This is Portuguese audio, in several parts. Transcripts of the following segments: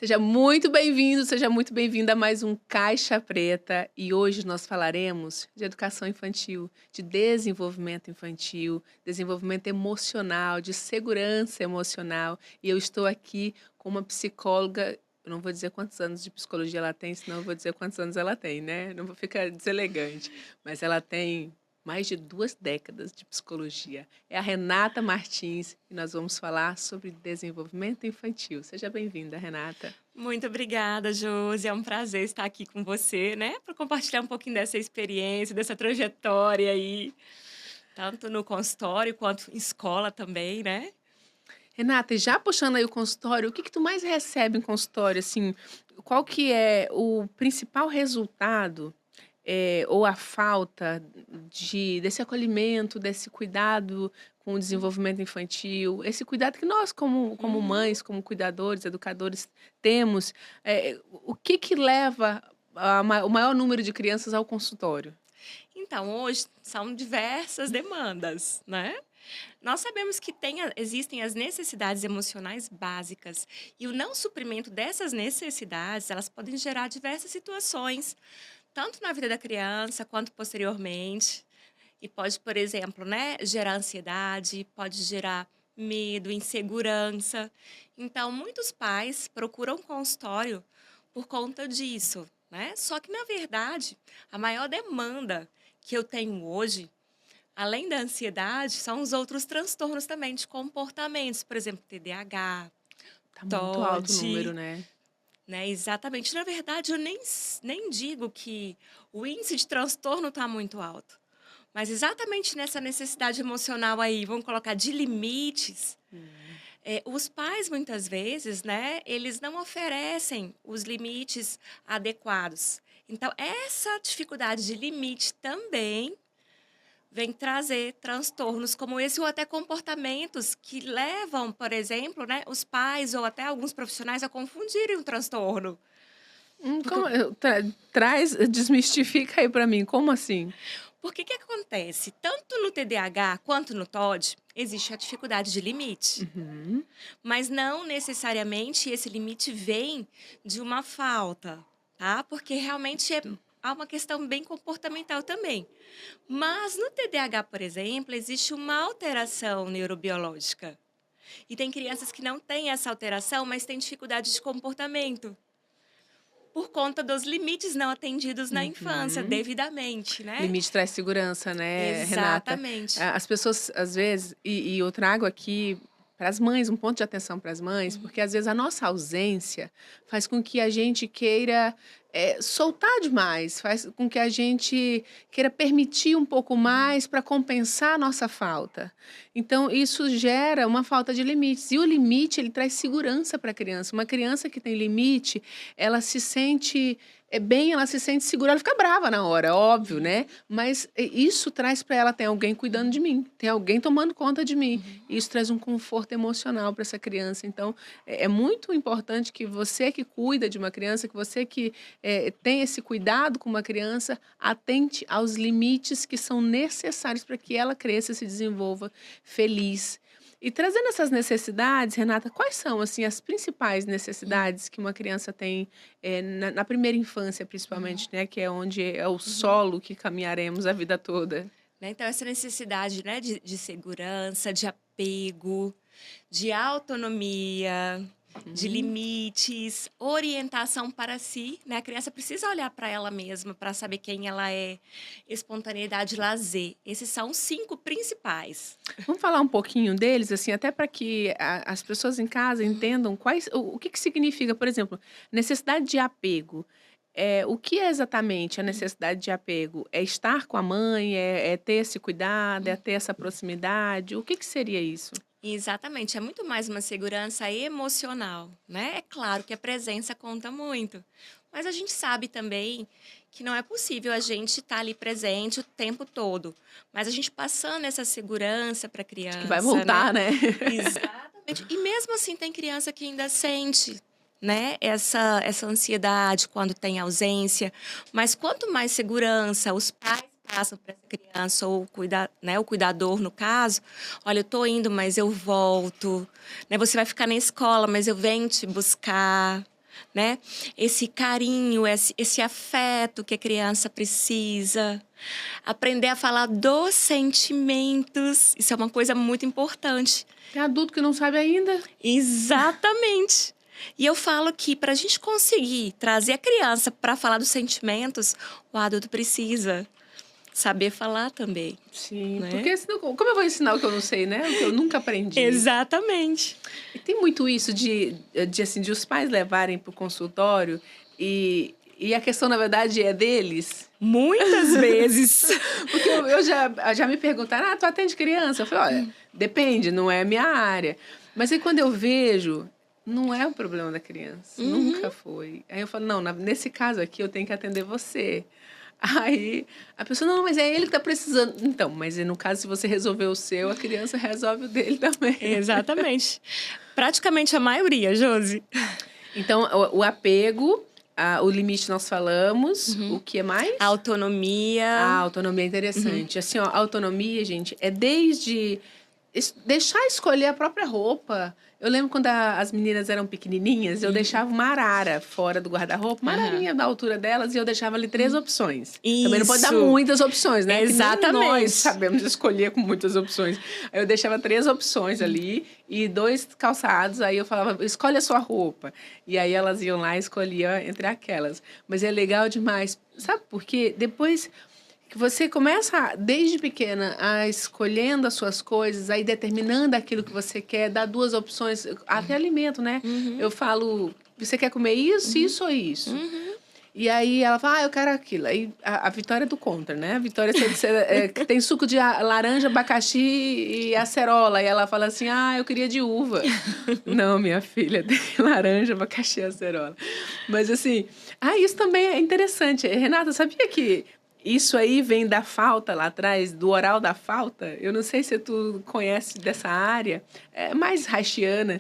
Seja muito bem-vindo, seja muito bem-vinda a mais um Caixa Preta. E hoje nós falaremos de educação infantil, de desenvolvimento infantil, desenvolvimento emocional, de segurança emocional. E eu estou aqui com uma psicóloga. Eu não vou dizer quantos anos de psicologia ela tem, senão eu vou dizer quantos anos ela tem, né? Não vou ficar deselegante. Mas ela tem mais de 2 décadas de psicologia. É a Renata Martins e nós vamos falar sobre desenvolvimento infantil. Seja bem-vinda, Renata. Muito obrigada, Josi. É um prazer estar aqui com você, né? Para compartilhar um pouquinho dessa experiência, dessa trajetória aí, tanto no consultório quanto em escola também, né? Renata, e já puxando aí o consultório, o que que tu mais recebe em consultório? Assim, qual que é o principal resultado ou a falta desse acolhimento, desse cuidado com o desenvolvimento infantil, esse cuidado que nós, como Uhum. mães, como cuidadores, educadores, temos, o que que leva o maior número de crianças ao consultório? Então, hoje são diversas demandas, né? Nós sabemos que existem as necessidades emocionais básicas e o não suprimento dessas necessidades, elas podem gerar diversas situações, tanto na vida da criança quanto posteriormente. E pode, por exemplo, né, gerar ansiedade, pode gerar medo, insegurança. Então, muitos pais procuram consultório por conta disso, né? Só que, na verdade, a maior demanda que eu tenho hoje, além da ansiedade, são os outros transtornos também de comportamentos, por exemplo, TDAH, Tá muito alto o número, TOD, né? né? Exatamente. Na verdade, eu nem digo que o índice de transtorno está muito alto. Mas exatamente nessa necessidade emocional aí, vamos colocar de limites, os pais muitas vezes, né, eles não oferecem os limites adequados. Então, essa dificuldade de limite também vem trazer transtornos como esse ou até comportamentos que levam, por exemplo, né, os pais ou até alguns profissionais a confundirem o transtorno. Porque Traz, desmistifica aí pra mim, como assim? Porque que acontece? Tanto no TDAH quanto no TOD, existe a dificuldade de limite. Uhum. Mas não necessariamente esse limite vem de uma falta, tá? Porque realmente há uma questão bem comportamental também. Mas no TDAH, por exemplo, existe uma alteração neurobiológica. E tem crianças que não têm essa alteração, mas têm dificuldade de comportamento. Por conta dos limites não atendidos na infância, Uhum. devidamente, né? Limite traz segurança, né, Renata? Exatamente. As pessoas, às vezes, e eu trago aqui para as mães, um ponto de atenção para as mães, porque às vezes a nossa ausência faz com que a gente queira soltar demais, faz com que a gente queira permitir um pouco mais para compensar a nossa falta. Então, isso gera uma falta de limites. E o limite, ele traz segurança para a criança. Uma criança que tem limite, ela se sente bem, ela se sente segura, ela fica brava na hora, óbvio, né? Mas isso traz para ela, tem alguém cuidando de mim, tem alguém tomando conta de mim. Isso traz um conforto emocional para essa criança. Então, é muito importante que você que cuida de uma criança, que você que tem esse cuidado com uma criança, atente aos limites que são necessários para que ela cresça e se desenvolva feliz. E trazendo essas necessidades, Renata, quais são assim as principais necessidades que uma criança tem na primeira infância, principalmente, né, que é onde é o solo que caminharemos a vida toda? Né, então essa necessidade, né, de segurança, de apego, de autonomia, de Uhum. limites, orientação para si, né, a criança precisa olhar para ela mesma, para saber quem ela é, espontaneidade, lazer. Esses são os 5 principais. Vamos falar um pouquinho deles, assim, até para que as pessoas em casa entendam o que que significa, por exemplo, necessidade de apego. O que é exatamente a necessidade de apego? É estar com a mãe? É ter esse cuidado? É ter essa proximidade? O que que seria isso? Exatamente, é muito mais uma segurança emocional, né? É claro que a presença conta muito, mas a gente sabe também que não é possível a gente estar ali presente o tempo todo, mas a gente passando essa segurança para a De que vai criança, né? voltar, né? Exatamente. E mesmo assim tem criança que ainda sente, né? Essa ansiedade quando tem ausência, mas quanto mais segurança os pais passam para essa criança ou né, o cuidador no caso, olha, eu tô indo, mas eu volto, né? Você vai ficar na escola, mas eu venho te buscar. né? Esse carinho, esse afeto que a criança precisa. Aprender a falar dos sentimentos, isso é uma coisa muito importante. Tem adulto que não sabe ainda. Exatamente. E eu falo que para a gente conseguir trazer a criança para falar dos sentimentos, o adulto precisa saber falar também. Sim, né? Porque senão, como eu vou ensinar o que eu não sei, né? O que eu nunca aprendi. Exatamente. E tem muito isso de os pais levarem para o consultório e a questão, na verdade, é deles. Muitas vezes. Porque eu já me perguntaram, tu atende criança? Eu falei, olha, depende, não é a minha área. Mas aí quando eu vejo, não é o problema da criança, nunca foi. Aí eu falo, não, nesse caso aqui eu tenho que atender você. Aí a pessoa, não, mas é ele que está precisando. Então, mas no caso, se você resolver o seu, a criança resolve o dele também. Exatamente. Praticamente a maioria, Josi. Então, o apego, o limite nós falamos, o que é mais? A autonomia. A autonomia é interessante. Assim, ó, a autonomia, gente, é desde deixar escolher a própria roupa. Eu lembro quando as meninas eram pequenininhas, eu deixava uma arara fora do guarda-roupa, uma ararinha da altura delas, e eu deixava ali 3 opções. Isso. Também não pode dar muitas opções, né? Exatamente. Que nem nós sabemos escolher com muitas opções. Aí eu deixava 3 opções ali e 2 calçados, aí eu falava, escolhe a sua roupa. E aí elas iam lá e escolhiam entre aquelas. Mas é legal demais. Sabe por quê? Depois que você começa, desde pequena, a escolhendo as suas coisas, aí determinando aquilo que você quer, dá 2 opções, até alimento, né? Eu falo, você quer comer isso, isso ou isso? E aí ela fala, eu quero aquilo. Aí a Vitória é do contra, né? A Vitória que tem suco de laranja, abacaxi e acerola. E ela fala assim, eu queria de uva. Não, minha filha, tem laranja, abacaxi e acerola. Mas assim, isso também é interessante. Renata, sabia que isso aí vem da falta lá atrás, do oral da falta? Eu não sei se tu conhece dessa área, é mais haitiana.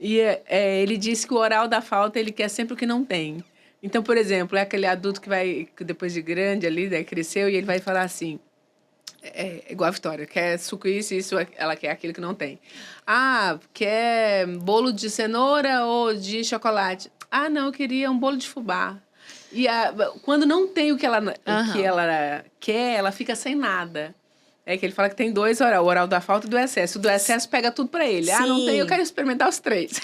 E ele disse que o oral da falta, ele quer sempre o que não tem. Então, por exemplo, é aquele adulto que depois de grande ali, né, cresceu, e ele vai falar assim, igual a Vitória, quer suco isso, ela quer aquilo que não tem. Quer bolo de cenoura ou de chocolate? Não, eu queria um bolo de fubá. E quando não tem o que ela quer, ela fica sem nada. É que ele fala que tem 2 oral, o oral da falta e do excesso. O do excesso pega tudo pra ele. Sim. Não tem, eu quero experimentar os 3.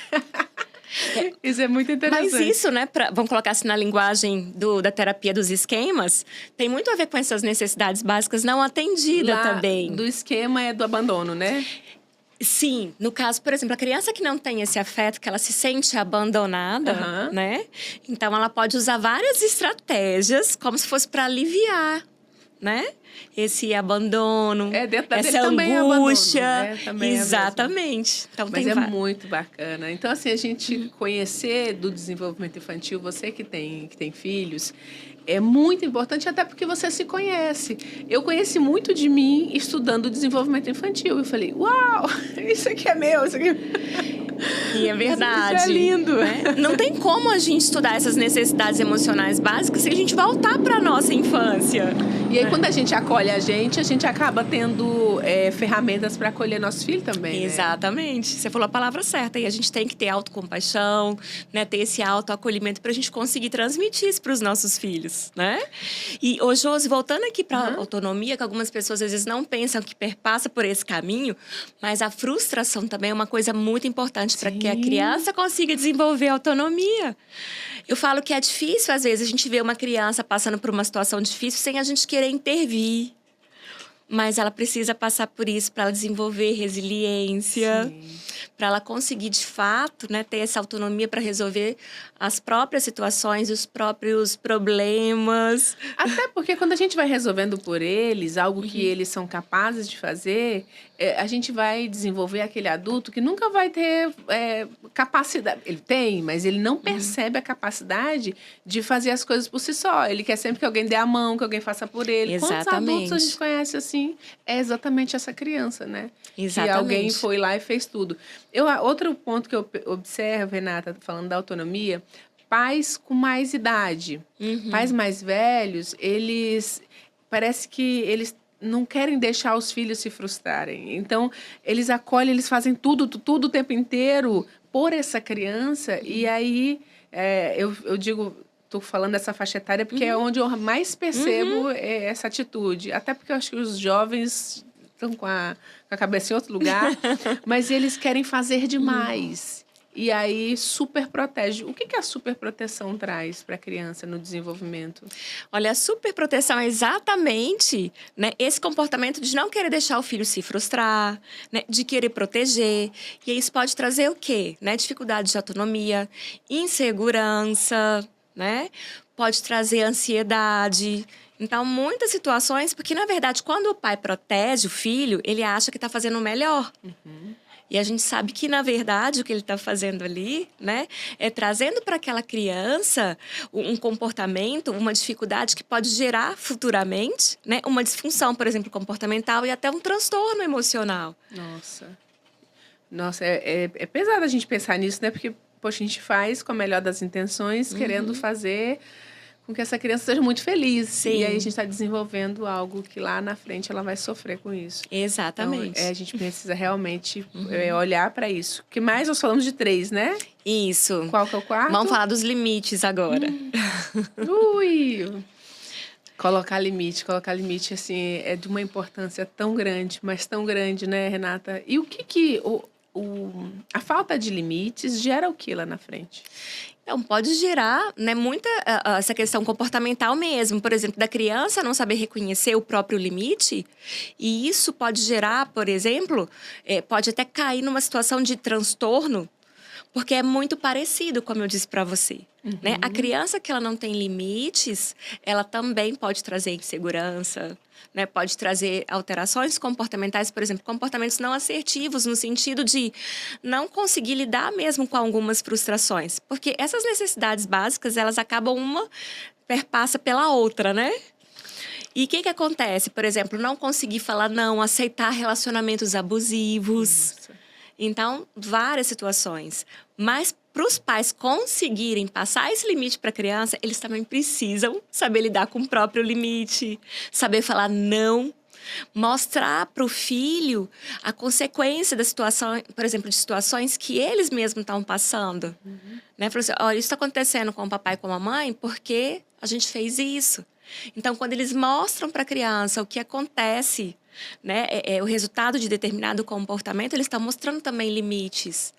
Isso é muito interessante. Mas isso, né, vamos colocar assim na linguagem da terapia dos esquemas, tem muito a ver com essas necessidades básicas não atendidas também. Do esquema é do abandono, né? Sim, no caso, por exemplo, a criança que não tem esse afeto, que ela se sente abandonada, né? Então, ela pode usar várias estratégias, como se fosse para aliviar, né? Esse abandono, essa angústia. Exatamente. Então, mas muito bacana. Então, assim, a gente conhecer do desenvolvimento infantil, você que tem filhos, é muito importante, até porque você se conhece. Eu conheci muito de mim estudando desenvolvimento infantil. Eu falei, uau, isso aqui é meu, isso aqui... E é verdade. Isso é lindo. Né? Não tem como a gente estudar essas necessidades emocionais básicas se a gente voltar para a nossa infância. E aí, quando a gente acolhe a gente acaba tendo ferramentas para acolher nosso filho também, Exatamente. Né? Você falou a palavra certa. E a gente tem que ter autocompaixão, né? Ter esse autoacolhimento para a gente conseguir transmitir isso para os nossos filhos, né? E, Josi, voltando aqui para a autonomia, que algumas pessoas às vezes não pensam que perpassa por esse caminho, mas a frustração também é uma coisa muito importante para que a criança consiga desenvolver autonomia. Eu falo que é difícil, às vezes, a gente vê uma criança passando por uma situação difícil sem a gente querer intervir. Mas ela precisa passar por isso para ela desenvolver resiliência, para ela conseguir, de fato, né, ter essa autonomia para resolver as próprias situações, os próprios problemas. Até porque quando a gente vai resolvendo por eles, algo que eles são capazes de fazer, a gente vai desenvolver aquele adulto que nunca vai ter capacidade. Ele tem, mas ele não percebe a capacidade de fazer as coisas por si só. Ele quer sempre que alguém dê a mão, que alguém faça por ele. Exatamente. Quantos adultos a gente conhece assim? É exatamente essa criança, né? Exatamente. Que alguém foi lá e fez tudo. Outro ponto que eu observo, Renata, falando da autonomia, pais com mais idade, pais mais velhos, parece que eles não querem deixar os filhos se frustrarem. Então, eles acolhem, eles fazem tudo o tempo inteiro por essa criança, e aí Eu digo, tô falando dessa faixa etária porque é onde eu mais percebo essa atitude. Até porque eu acho que os jovens estão com a cabeça em outro lugar, mas eles querem fazer demais. E aí, super protege. O que a superproteção traz para a criança no desenvolvimento? Olha, a superproteção é exatamente, né, esse comportamento de não querer deixar o filho se frustrar, né, de querer proteger. E isso pode trazer o quê? Né, dificuldade de autonomia, insegurança, né? Pode trazer ansiedade. Então, muitas situações, porque na verdade, quando o pai protege o filho, ele acha que está fazendo o melhor. E a gente sabe que, na verdade, o que ele está fazendo ali, né, é trazendo para aquela criança um comportamento, uma dificuldade que pode gerar futuramente, né, uma disfunção, por exemplo, comportamental e até um transtorno emocional. Nossa, é pesado a gente pensar nisso, né? Porque, poxa, a gente faz com a melhor das intenções, querendo fazer com que essa criança seja muito feliz. Sim. E aí a gente está desenvolvendo algo que lá na frente ela vai sofrer com isso. Exatamente. Então, a gente precisa realmente olhar para isso. O que mais nós falamos de 3, né? Isso. Qual que é o quarto? Vamos falar dos limites agora. Ui! Colocar limite, assim, é de uma importância tão grande, mas tão grande, né, Renata? E o que a falta de limites gera o que lá na frente? Então, pode gerar, né, muita essa questão comportamental mesmo. Por exemplo, da criança não saber reconhecer o próprio limite. E isso pode gerar, por exemplo, pode até cair numa situação de transtorno, porque é muito parecido, como eu disse para você. Né? A criança que ela não tem limites, ela também pode trazer insegurança, né? Pode trazer alterações comportamentais, por exemplo, comportamentos não assertivos, no sentido de não conseguir lidar mesmo com algumas frustrações. Porque essas necessidades básicas, elas acabam uma perpassa pela outra, né? E o que acontece? Por exemplo, não conseguir falar não, aceitar relacionamentos abusivos. Nossa. Então, várias situações. Mas para os pais conseguirem passar esse limite para a criança, eles também precisam saber lidar com o próprio limite, saber falar não, mostrar para o filho a consequência da situação, por exemplo, de situações que eles mesmos estão passando. Né? Falar assim, olha, isso está acontecendo com o papai e com a mamãe porque a gente fez isso. Então, quando eles mostram para a criança o que acontece, né, o resultado de determinado comportamento, eles estão mostrando também limites.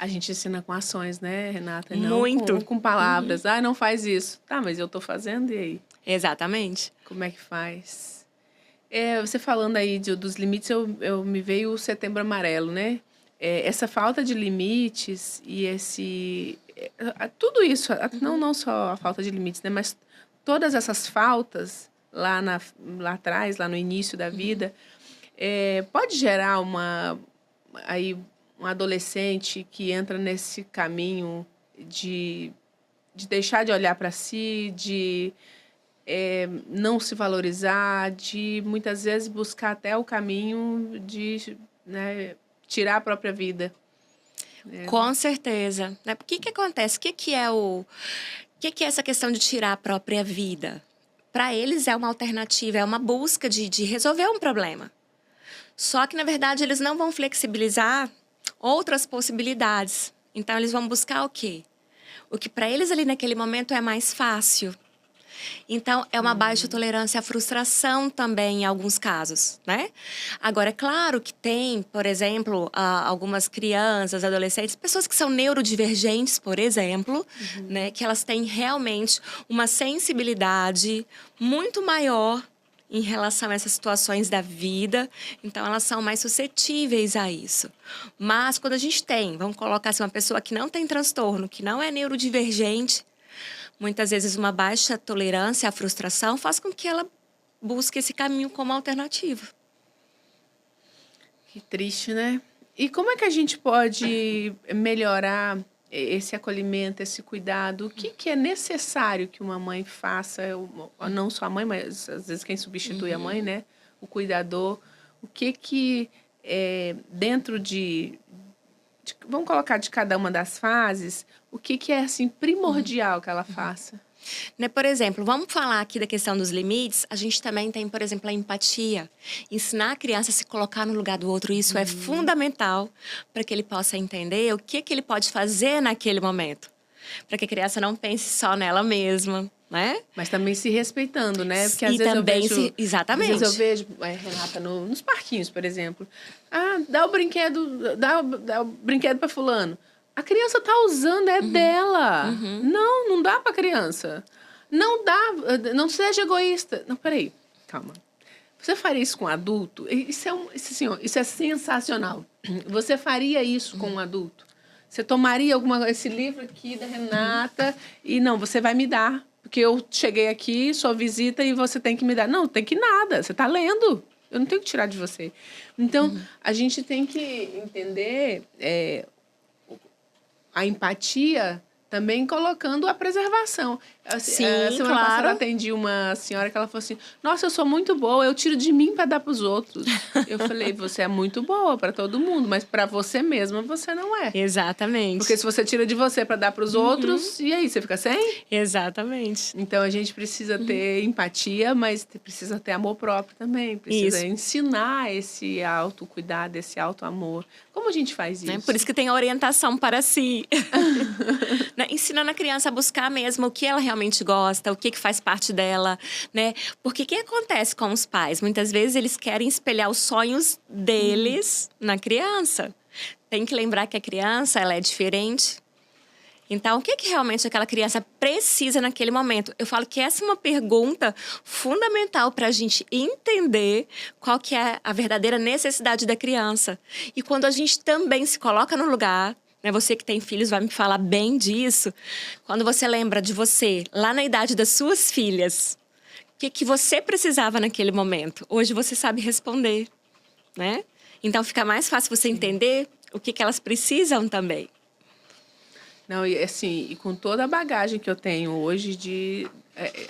A gente ensina com ações, né, Renata? Muito. Não com palavras. Não faz isso. Tá, mas eu tô fazendo, e aí? Exatamente. Como é que faz? Você falando aí dos limites, eu me veio o Setembro Amarelo, né? Essa falta de limites e tudo isso, não só a falta de limites, né? Mas todas essas faltas lá atrás, lá no início da vida, pode gerar um adolescente que entra nesse caminho de deixar de olhar para si, de não se valorizar, de muitas vezes buscar até o caminho de, né, tirar a própria vida. Com certeza. O que acontece? O que é essa questão de tirar a própria vida? Para eles é uma alternativa, é uma busca de resolver um problema. Só que, na verdade, eles não vão flexibilizar outras possibilidades. Então, eles vão buscar o quê? O que para eles ali naquele momento é mais fácil. Então, é uma baixa tolerância à frustração também, em alguns casos, né? Agora, é claro que tem, por exemplo, algumas crianças, adolescentes, pessoas que são neurodivergentes, por exemplo, né? Que elas têm realmente uma sensibilidade muito maior em relação a essas situações da vida. Então, elas são mais suscetíveis a isso. Mas, quando a gente tem, vamos colocar assim, uma pessoa que não tem transtorno, que não é neurodivergente, muitas vezes uma baixa tolerância à frustração faz com que ela busque esse caminho como alternativa. Que triste, né? E como é que a gente pode melhorar esse acolhimento, esse cuidado? O que é necessário que uma mãe faça? Não só a mãe, mas às vezes quem substitui a mãe, né? O cuidador. O que dentro vamos colocar de cada uma das fases, o que é assim primordial que ela faça? Né, por exemplo, vamos falar aqui da questão dos limites. A gente também tem, por exemplo, a empatia. Ensinar a criança a se colocar no lugar do outro, isso é fundamental para que ele possa entender o que ele pode fazer naquele momento. para que a criança não pense só nela mesma, né? Mas também se respeitando, né? Porque às E vezes também eu vejo, exatamente. às vezes eu vejo, Renata, nos parquinhos, por exemplo. Ah, dá o brinquedo para fulano. A criança tá usando, é dela. Não dá para criança. Não dá, não seja egoísta. Não, peraí, calma. Você faria isso com um adulto? Isso é sensacional. Você faria isso com um adulto? Você tomaria esse livro aqui da Renata e não, você vai me dar. Porque eu cheguei aqui, sua visita, e você tem que me dar. Não, tem que nada. Você está lendo. Eu não tenho que tirar de você. Então, a gente tem que entender a empatia também colocando a preservação. Sim, Semana passada eu atendi uma senhora que ela falou assim, nossa, eu sou muito boa, eu tiro de mim para dar para os outros. Eu falei, você é muito boa para todo mundo, mas para você mesma você não é. Exatamente. Porque se você tira de você para dar para os outros, e aí, você fica sem? Exatamente. Então, a gente precisa ter empatia, mas precisa ter amor próprio também. Precisa ensinar esse autocuidado, esse autoamor. Como a gente faz isso? Por isso que tem a orientação para si. Né? Ensinando a criança a buscar mesmo o que ela realmente gosta, o que faz parte dela, né? Porque o que acontece com os pais? Muitas vezes eles querem espelhar os sonhos deles na criança. Tem que lembrar que a criança, ela é diferente. Então, o que realmente aquela criança precisa naquele momento? Eu falo que essa é uma pergunta fundamental para a gente entender qual que é a verdadeira necessidade da criança. E quando a gente também se coloca no lugar, né, você que tem filhos vai me falar bem disso, quando você lembra de você, lá na idade das suas filhas, o que você precisava naquele momento? Hoje você sabe responder, né? Então, fica mais fácil você entender o que elas precisam também. Não, e assim, e com toda a bagagem que eu tenho hoje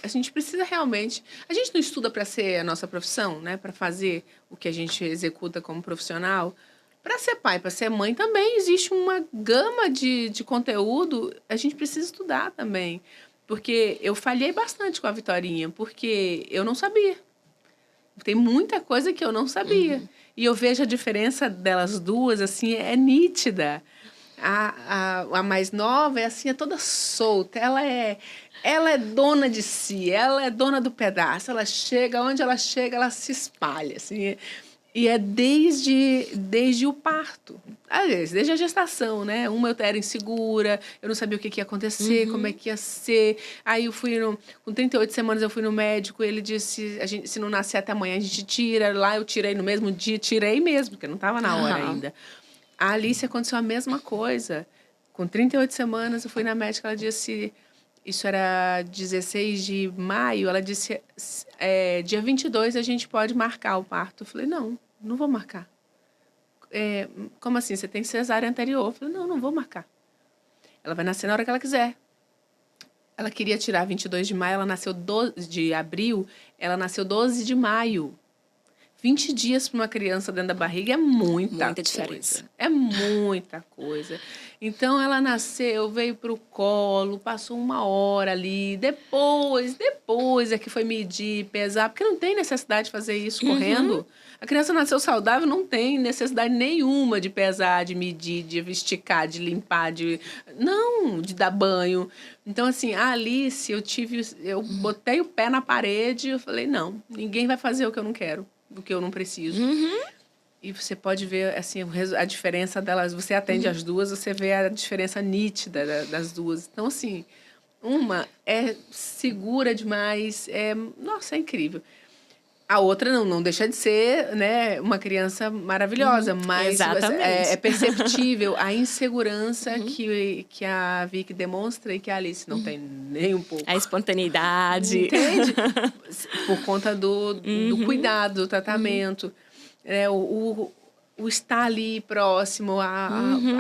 a gente precisa realmente... A gente não estuda para ser a nossa profissão, né? Para fazer o que a gente executa como profissional. Para ser pai, para ser mãe, também existe uma gama de conteúdo. A gente precisa estudar também. Porque eu falhei bastante com a Vitorinha, porque eu não sabia. Tem muita coisa que eu não sabia. E eu vejo a diferença delas duas, assim, é nítida. A mais nova é assim, é toda solta. Ela é dona de si, ela é dona do pedaço. Ela chega, onde ela chega, ela se espalha. Assim, e é desde o parto. Aliás, desde a gestação, né? Eu era insegura, eu não sabia o que ia acontecer, como é que ia ser. Aí eu fui com 38 semanas eu fui no médico, ele disse, se não nascer até amanhã, a gente tira. Lá eu tirei no mesmo dia, tirei mesmo, porque não estava na hora ainda. A Alice aconteceu a mesma coisa. Com 38 semanas, eu fui na médica, ela disse... Isso era 16 de maio. Ela disse, dia 22 a gente pode marcar o parto. Eu falei, não vou marcar. Como assim? Você tem cesárea anterior? Eu falei, não vou marcar. Ela vai nascer na hora que ela quiser. Ela queria tirar 22 de maio, ela nasceu 12 de abril, ela nasceu 12 de maio. 20 dias para uma criança dentro da barriga é muita diferença. É muita coisa. Então, ela nasceu, veio para o colo, passou 1 hora ali. Depois é que foi medir, pesar. Porque não tem necessidade de fazer isso correndo. A criança nasceu saudável, não tem necessidade nenhuma de pesar, de medir, de esticar, de limpar, de dar banho. Então, assim, a Alice, eu botei o pé na parede e eu falei, não, ninguém vai fazer o que eu não quero. Do que eu não preciso. E você pode ver assim, a diferença delas. Você atende as duas, você vê a diferença nítida das duas. Então, assim, uma é segura demais. Nossa, é incrível. A outra não deixa de ser, né, uma criança maravilhosa, mas é perceptível a insegurança que a Vicky demonstra e que a Alice não tem nem um pouco. A espontaneidade. Entende? Por conta do cuidado, do tratamento. O estar ali próximo, a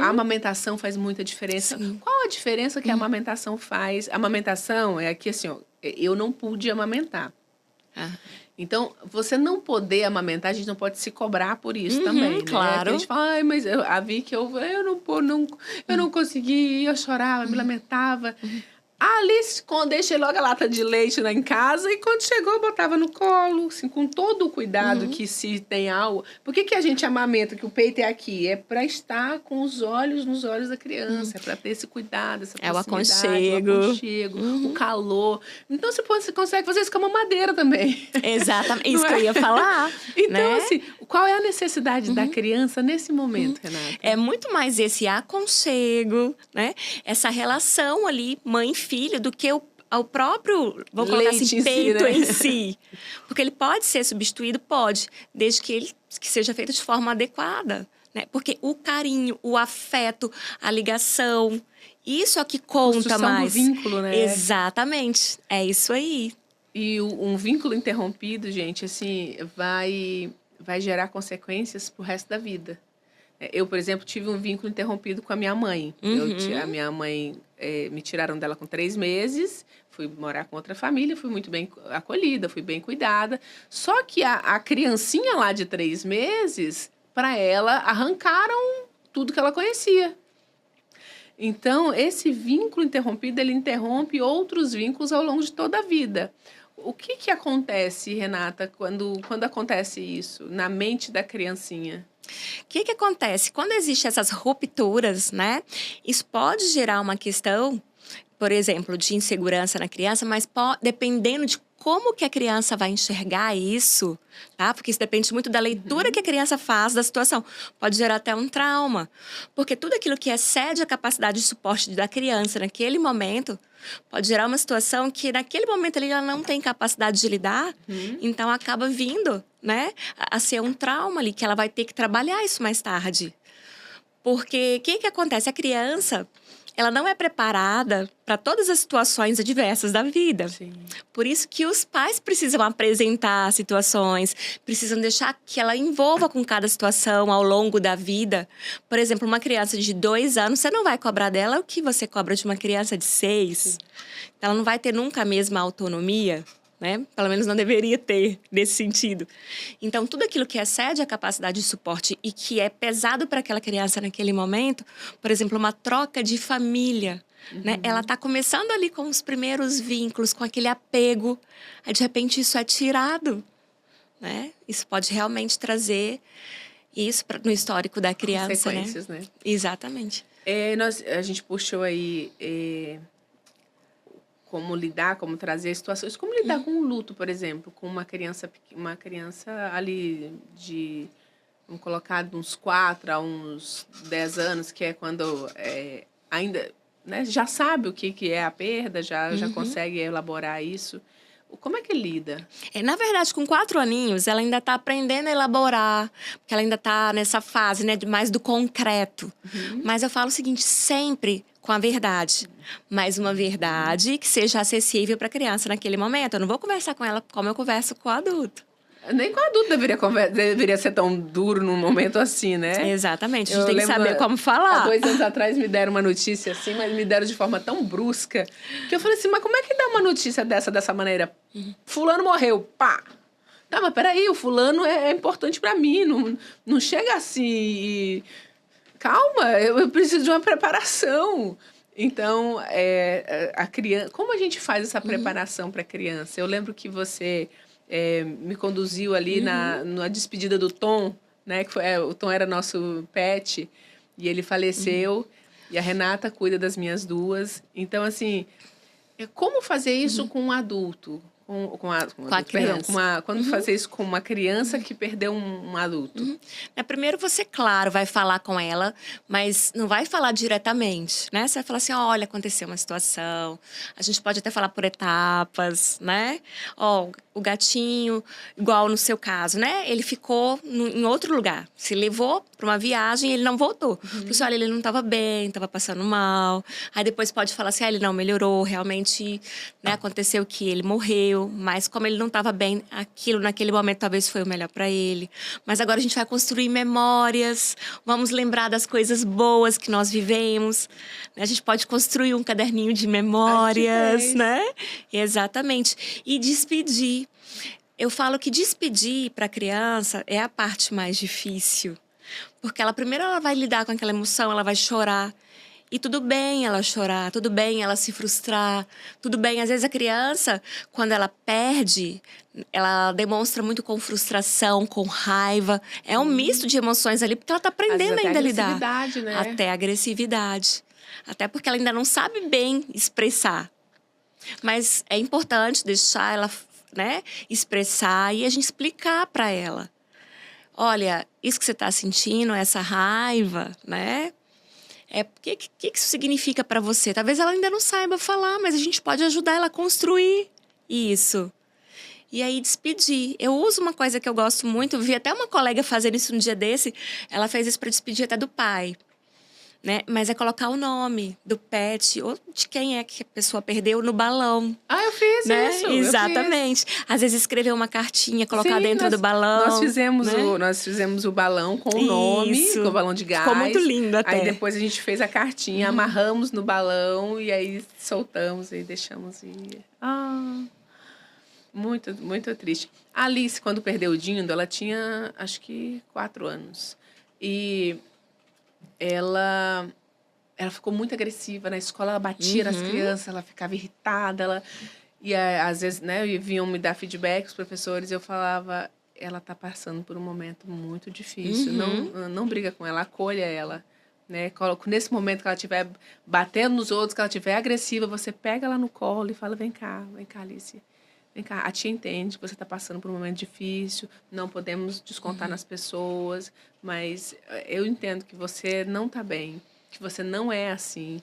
amamentação faz muita diferença. Sim. Qual a diferença que a amamentação faz? A amamentação é aqui assim, ó, eu não pude amamentar. Então, você não poder amamentar, a gente não pode se cobrar por isso também, né? Claro. A gente fala, mas a Vicky, eu não consegui, eu chorava, me lamentava. A Alice, deixei logo a lata de leite lá em casa e quando chegou, eu botava no colo, assim, com todo o cuidado que se tem algo. Por que a gente amamenta, que o peito é aqui? É para estar com os olhos nos olhos da criança, é para ter esse cuidado, essa É o proximidade, aconchego. o aconchego, o calor. Então, você consegue fazer isso com a mamadeira também. Exatamente, isso Não que eu é? ia falar. Então, né? assim, qual é a necessidade da criança nesse momento, Renata? É muito mais esse aconchego, né? Essa relação ali, mãe e filho, do que ao próprio, vamos colocar Leite assim, em si, peito né? em si. Porque ele pode ser substituído? Pode, desde que seja feito de forma adequada. Né? Porque o carinho, o afeto, a ligação, isso é o que conta Construção mais. do vínculo, né? Exatamente, é isso aí. E um vínculo interrompido, gente, assim, vai gerar consequências pro resto da vida. Eu, por exemplo, tive um vínculo interrompido com a minha mãe. A minha mãe, me tiraram dela com 3 meses, fui morar com outra família, fui muito bem acolhida, fui bem cuidada. Só que a criancinha lá de 3 meses, para ela, arrancaram tudo que ela conhecia. Então, esse vínculo interrompido, ele interrompe outros vínculos ao longo de toda a vida. O que acontece, Renata, quando acontece isso na mente da criancinha? O que acontece? Quando existem essas rupturas, né? Isso pode gerar uma questão, por exemplo, de insegurança na criança, mas dependendo de como que a criança vai enxergar isso, tá? Porque isso depende muito da leitura que a criança faz da situação. Pode gerar até um trauma. Porque tudo aquilo que excede a capacidade de suporte da criança naquele momento pode gerar uma situação que naquele momento ela não tem capacidade de lidar, então acaba vindo, né, a ser um trauma ali, que ela vai ter que trabalhar isso mais tarde. Porque o que acontece? A criança, ela não é preparada para todas as situações adversas da vida. Sim. Por isso que os pais precisam apresentar situações, precisam deixar que ela envolva com cada situação ao longo da vida. Por exemplo, uma criança de 2 anos, você não vai cobrar dela o que você cobra de uma criança de 6. Sim. Então, ela não vai ter nunca a mesma autonomia, né? Pelo menos não deveria ter, nesse sentido. Então, tudo aquilo que excede a capacidade de suporte e que é pesado para aquela criança naquele momento, por exemplo, uma troca de família, né? Ela está começando ali com os primeiros vínculos, com aquele apego. Aí, de repente, isso é tirado, né? Isso pode realmente trazer isso no histórico da criança, Consequências, né? Exatamente. A gente puxou aí como trazer situações, como lidar com o luto, por exemplo, com uma criança ali vamos colocar, de uns 4 a uns 10 anos, que é quando ainda, né, já sabe o que é a perda, já consegue elaborar isso. Como é que lida? Na verdade, com 4 aninhos, ela ainda está aprendendo a elaborar, porque ela ainda está nessa fase, né, mais do concreto. Mas eu falo o seguinte, sempre com a verdade. Mas uma verdade que seja acessível para a criança naquele momento. Eu não vou conversar com ela como eu converso com o adulto. Nem com adulto deveria ser tão duro num momento assim, né? Exatamente, a gente tem que saber como falar. Há 2 anos atrás me deram uma notícia assim, mas me deram de forma tão brusca, que eu falei assim, mas como é que dá uma notícia dessa maneira? Fulano morreu, pá! Tá, mas peraí, o fulano é importante pra mim, não chega assim e... Calma, eu preciso de uma preparação. Então, a criança... Como a gente faz essa preparação para a criança? Eu lembro que você... me conduziu ali na despedida do Tom, né? Que o Tom era nosso pet e ele faleceu e a Renata cuida das minhas 2. Então, assim, como fazer isso com um adulto? Com a criança. Quando fazer isso com uma criança que perdeu um adulto? Primeiro você, claro, vai falar com ela, mas não vai falar diretamente, né? Você vai falar assim, olha, aconteceu uma situação. A gente pode até falar por etapas, né? O gatinho, igual no seu caso, né? Ele ficou em outro lugar. Se levou para uma viagem, ele não voltou. Porque, olha, ele não estava bem, estava passando mal. Aí depois pode falar assim, ele não melhorou, realmente, né? Aconteceu que ele morreu. Mas como ele não estava bem, aquilo naquele momento talvez foi o melhor para ele. Mas agora a gente vai construir memórias, vamos lembrar das coisas boas que nós vivemos. A gente pode construir um caderninho de memórias, né? Exatamente. E despedir. Eu falo que despedir para a criança é a parte mais difícil. Porque primeiro ela vai lidar com aquela emoção, ela vai chorar. E tudo bem ela chorar, tudo bem ela se frustrar, tudo bem. Às vezes a criança, quando ela perde, ela demonstra muito com frustração, com raiva. É um misto de emoções ali, porque ela está Às vezes aprendendo até ainda a lidar. agressividade, né? Até agressividade. Até porque ela ainda não sabe bem expressar. Mas é importante deixar ela, né, expressar e a gente explicar para ela. Olha, isso que você está sentindo, essa raiva, né? O que isso significa para você? Talvez ela ainda não saiba falar, mas a gente pode ajudar ela a construir isso. E aí, despedir. Eu uso uma coisa que eu gosto muito, vi até uma colega fazendo isso um dia desse, ela fez isso para despedir até do pai. Né? Mas é colocar o nome do pet ou de quem é que a pessoa perdeu no balão. Ah, eu fiz né? isso. Exatamente. Às vezes escrever uma cartinha, colocar Sim, dentro do balão. Nós fizemos o balão com o nome, com o balão de gás. Ficou muito lindo até. Aí depois a gente fez a cartinha, amarramos no balão e aí soltamos e deixamos ir. Muito, muito triste. A Alice, quando perdeu o Dindo, ela tinha, acho que 4 anos. E ela ficou muito agressiva na escola, ela batia nas crianças, ela ficava irritada, e às vezes, né, vinham me dar feedback os professores, eu falava, ela está passando por um momento muito difícil, não briga com ela, acolha ela, né? Nesse momento que ela estiver batendo nos outros, que ela estiver agressiva, você pega ela no colo e fala, vem cá, Alice. Vem cá, a tia entende que você está passando por um momento difícil, não podemos descontar nas pessoas, mas eu entendo que você não está bem, que você não é assim.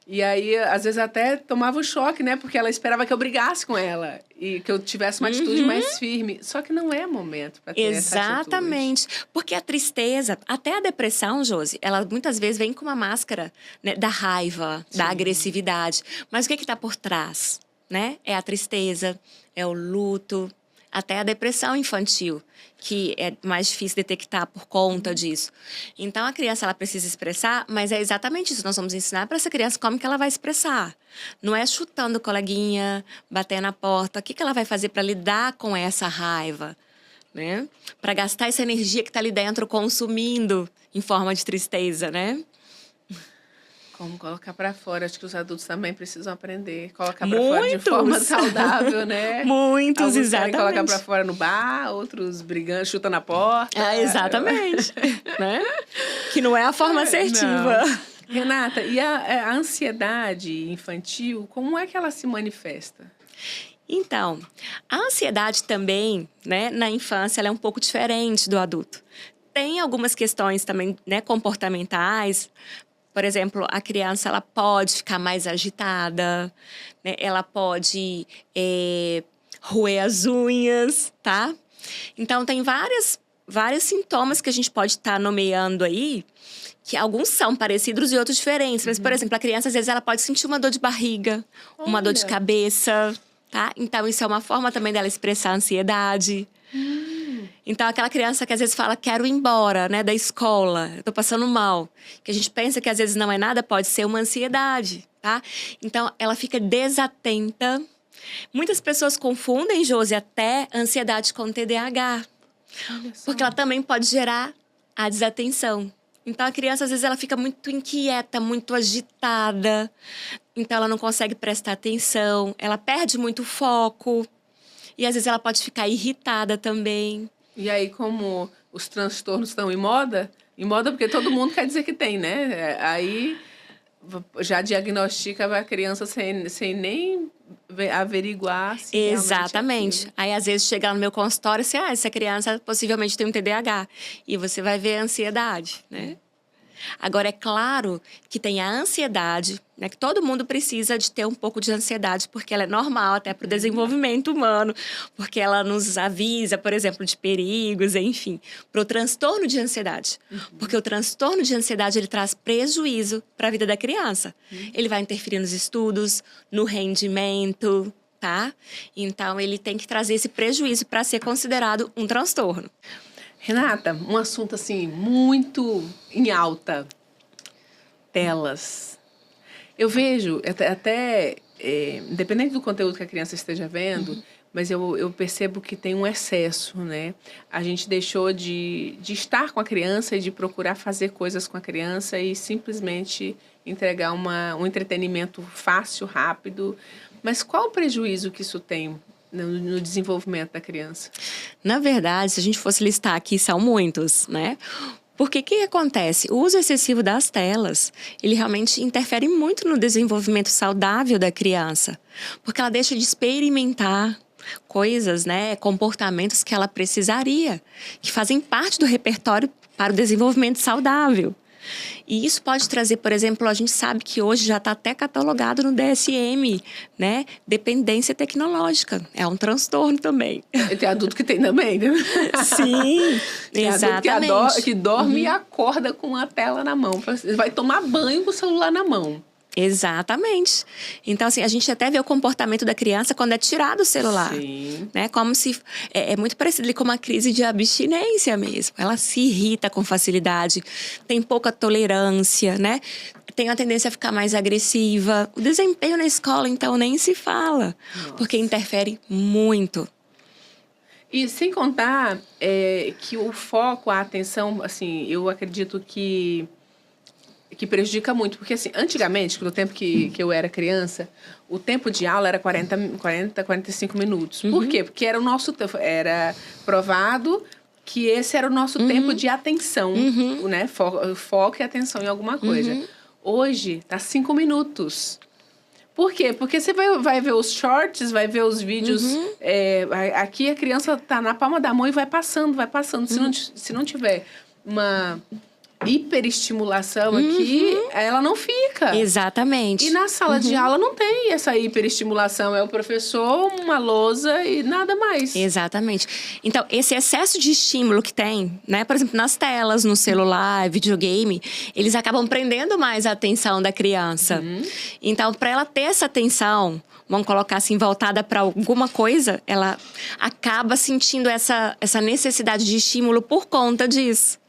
E aí, às vezes, até tomava um choque, né? Porque ela esperava que eu brigasse com ela e que eu tivesse uma atitude mais firme. Só que não é momento para ter essa atitude. Exatamente. Porque a tristeza, até a depressão, Josi, ela muitas vezes vem com uma máscara, né, da raiva, da agressividade. Mas o que está por trás? Né? É a tristeza, é o luto, até a depressão infantil, que é mais difícil detectar por conta disso. Então, a criança ela precisa expressar, mas é exatamente isso. Nós vamos ensinar para essa criança como que ela vai expressar. Não é chutando o coleguinha, bater na porta. O que ela vai fazer para lidar com essa raiva? Né? Para gastar essa energia que está ali dentro consumindo em forma de tristeza, né? Como colocar para fora. Acho que os adultos também precisam aprender. Colocar para fora de forma saudável, né? Muitos, Alguns exatamente. querem colocar para fora no bar, outros brigando, chutam na porta. Exatamente. Né? Que não é a forma assertiva. Não. Renata, e a ansiedade infantil, como é que ela se manifesta? Então, a ansiedade também, né, na infância, ela é um pouco diferente do adulto. Tem algumas questões também, né, comportamentais. Por exemplo, a criança ela pode ficar mais agitada, né? Ela pode roer as unhas, tá? Então, tem vários sintomas que a gente pode estar nomeando aí, que alguns são parecidos e outros diferentes. Mas, por exemplo, a criança, às vezes, ela pode sentir uma dor de barriga, uma dor de cabeça, tá? Então, isso é uma forma também dela expressar a ansiedade. Então, aquela criança que às vezes fala, quero ir embora, né, da escola, eu tô passando mal. Que a gente pensa que às vezes não é nada, pode ser uma ansiedade, tá? Então, ela fica desatenta. Muitas pessoas confundem, Josi, até ansiedade com TDAH. Porque ela também pode gerar a desatenção. Então, a criança, às vezes, ela fica muito inquieta, muito agitada. Então, ela não consegue prestar atenção, ela perde muito foco. E, às vezes, ela pode ficar irritada também. E aí, como os transtornos estão em moda porque todo mundo quer dizer que tem, né? Aí já diagnostica a criança sem nem averiguar se Exatamente. É. Aí, às vezes, chega lá no meu consultório e assim, essa criança possivelmente tem um TDAH. E você vai ver a ansiedade, né? Agora, é claro que tem a ansiedade, né? Que todo mundo precisa de ter um pouco de ansiedade, porque ela é normal até para o desenvolvimento humano, porque ela nos avisa, por exemplo, de perigos, enfim, para o transtorno de ansiedade. Porque o transtorno de ansiedade, ele traz prejuízo para a vida da criança. Ele vai interferir nos estudos, no rendimento, tá? Então, ele tem que trazer esse prejuízo para ser considerado um transtorno. Renata, um assunto assim muito em alta, telas. Eu vejo, independente do conteúdo que a criança esteja vendo, mas eu percebo que tem um excesso, né? A gente deixou de estar com a criança e de procurar fazer coisas com a criança e simplesmente entregar um entretenimento fácil, rápido. Mas qual o prejuízo que isso tem no desenvolvimento da criança? Na verdade, se a gente fosse listar aqui, são muitos, né? Porque o que acontece? O uso excessivo das telas, ele realmente interfere muito no desenvolvimento saudável da criança. Porque ela deixa de experimentar coisas, né, comportamentos que ela precisaria, que fazem parte do repertório para o desenvolvimento saudável. E isso pode trazer, por exemplo, a gente sabe que hoje já está até catalogado no DSM, né? Dependência tecnológica. É um transtorno também. Tem adulto que tem também, né? Sim, tem exatamente. Adulto que dorme e acorda com a tela na mão. Vai tomar banho com o celular na mão. Exatamente. Então, assim, a gente até vê o comportamento da criança quando é tirado o celular. Sim. Né? Como se... É muito parecido ali com uma crise de abstinência mesmo. Ela se irrita com facilidade, tem pouca tolerância, né? Tem a tendência a ficar mais agressiva. O desempenho na escola, então, nem se fala. Nossa. Porque interfere muito. E sem contar que o foco, a atenção, assim, eu acredito que prejudica muito. Porque, assim, antigamente, no tempo que eu era criança, o tempo de aula era 45 minutos. Por quê? Porque era o nosso tempo. Era provado que esse era o nosso tempo de atenção, né? Foco e atenção em alguma coisa. Hoje, tá 5 minutos. Por quê? Porque você vai ver os shorts, vai ver os vídeos. Aqui a criança tá na palma da mão e vai passando. Se não tiver uma hiperestimulação aqui, ela não fica. Exatamente. E na sala de aula não tem essa hiperestimulação. É o professor, uma lousa e nada mais. Exatamente. Então, esse excesso de estímulo que tem, né? Por exemplo, nas telas, no celular, videogame, eles acabam prendendo mais a atenção da criança. Então, para ela ter essa atenção, vamos colocar assim, voltada para alguma coisa, ela acaba sentindo essa necessidade de estímulo por conta disso.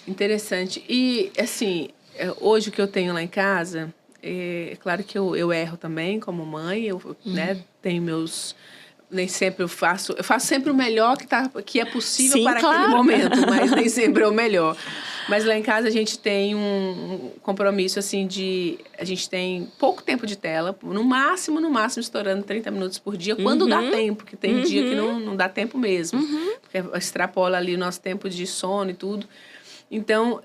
Interessante. E, assim, hoje o que eu tenho lá em casa, claro que eu erro também como mãe, eu né, tenho meus... Nem sempre eu faço sempre o melhor que é possível. Sim, para claro. Aquele momento, mas nem sempre é o melhor. Mas lá em casa a gente tem um compromisso, assim, a gente tem pouco tempo de tela, no máximo, estourando 30 minutos por dia, quando dá tempo, porque tem dia que não dá tempo mesmo. Porque extrapola ali o nosso tempo de sono e tudo. Então,